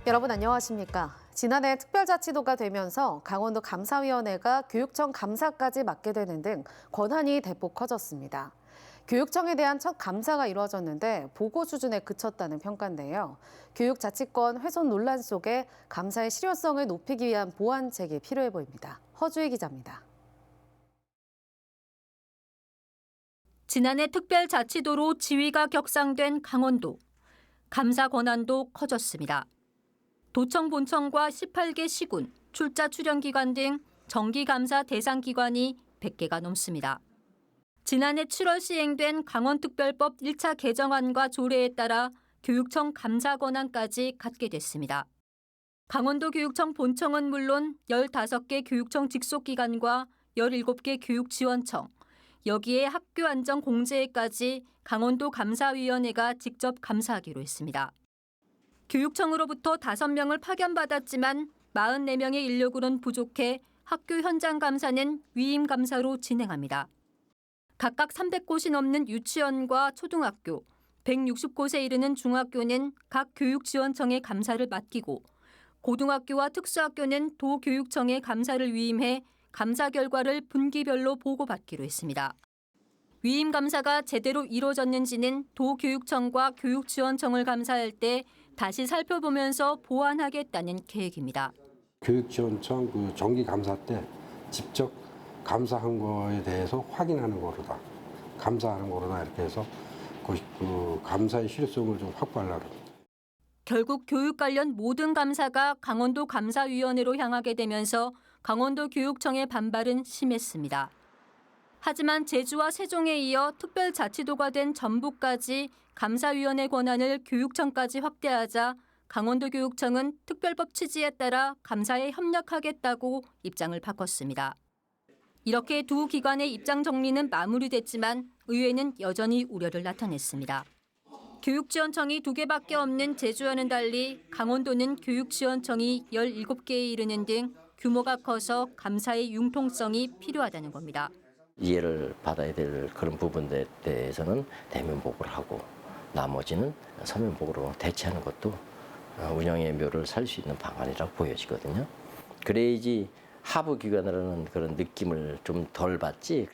여러분 안녕하십니까? 지난해 특별자치도가 되면서 강원도 감사위원회가 교육청 감사까지 맡게 되는 등 권한이 대폭 커졌습니다. 교육청에 대한 첫 감사가 이루어졌는데 보고 수준에 그쳤다는 평가인데요. 교육자치권 훼손 논란 속에 감사의 실효성을 높이기 위한 보완책이 필요해 보입니다. 허주희 기자입니다. 지난해 특별자치도로 지위가 격상된 강원도. 감사 권한도 커졌습니다. 도청 본청과 18개 시군, 출자 출연기관 등 정기감사 대상 기관이 100개가 넘습니다. 지난해 7월 시행된 강원특별법 1차 개정안과 조례에 따라 교육청 감사 권한까지 갖게 됐습니다. 강원도 교육청 본청은 물론 15개 교육청 직속기관과 17개 교육지원청, 여기에 학교안전공제회까지 강원도 감사위원회가 직접 감사하기로 했습니다. 교육청으로부터 5명을 파견받았지만 44명의 인력으론 부족해 학교 현장 감사는 위임 감사로 진행합니다. 각각 300곳이 넘는 유치원과 초등학교, 160곳에 이르는 중학교는 각 교육지원청에 감사를 맡기고 고등학교와 특수학교는 도교육청에 감사를 위임해 감사 결과를 분기별로 보고받기로 했습니다. 위임 감사가 제대로 이루어졌는지는 도교육청과 교육지원청을 감사할 때 다시 살펴보면서 보완하겠다는 계획입니다. 교육지원청 정기 감사 때 직접 감사한 거에 대해서 확인하는 거로다, 감사하는 거로다 이렇게 해서 그 감사의 실효성을 좀 확보하려고 합니다. 결국 교육 관련 모든 감사가 강원도 감사위원회로 향하게 되면서 강원도 교육청의 반발은 심했습니다. 하지만 제주와 세종에 이어 특별자치도가 된 전북까지 감사위원회 권한을 교육청까지 확대하자 강원도 교육청은 특별법 취지에 따라 감사에 협력하겠다고 입장을 바꿨습니다. 이렇게 두 기관의 입장 정리는 마무리됐지만 의회는 여전히 우려를 나타냈습니다. 교육지원청이 2개밖에 없는 제주와는 달리 강원도는 교육지원청이 17개에 이르는 등 규모가 커서 감사의 융통성이 필요하다는 겁니다. 이해를 받아야 될 그런 부분에 대해서는 대면 보고를 하고 나머지는 서면 보고로 대체하는 것도 운영의 묘를 살 수 있는 방안이라고 보여지거든요. 그래야지 하부기관이라는 그런 느낌을 좀 덜 받지.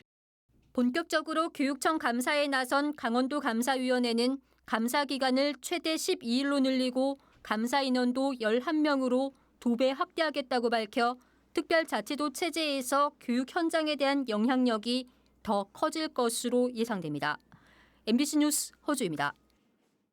본격적으로 교육청 감사에 나선 강원도 감사위원회는 감사 기간을 최대 12일로 늘리고 감사 인원도 11명으로 2배 확대하겠다고 밝혀 특별자치도 체제에서 교육 현장에 대한 영향력이 더 커질 것으로 예상됩니다. MBC 뉴스 허주입니다.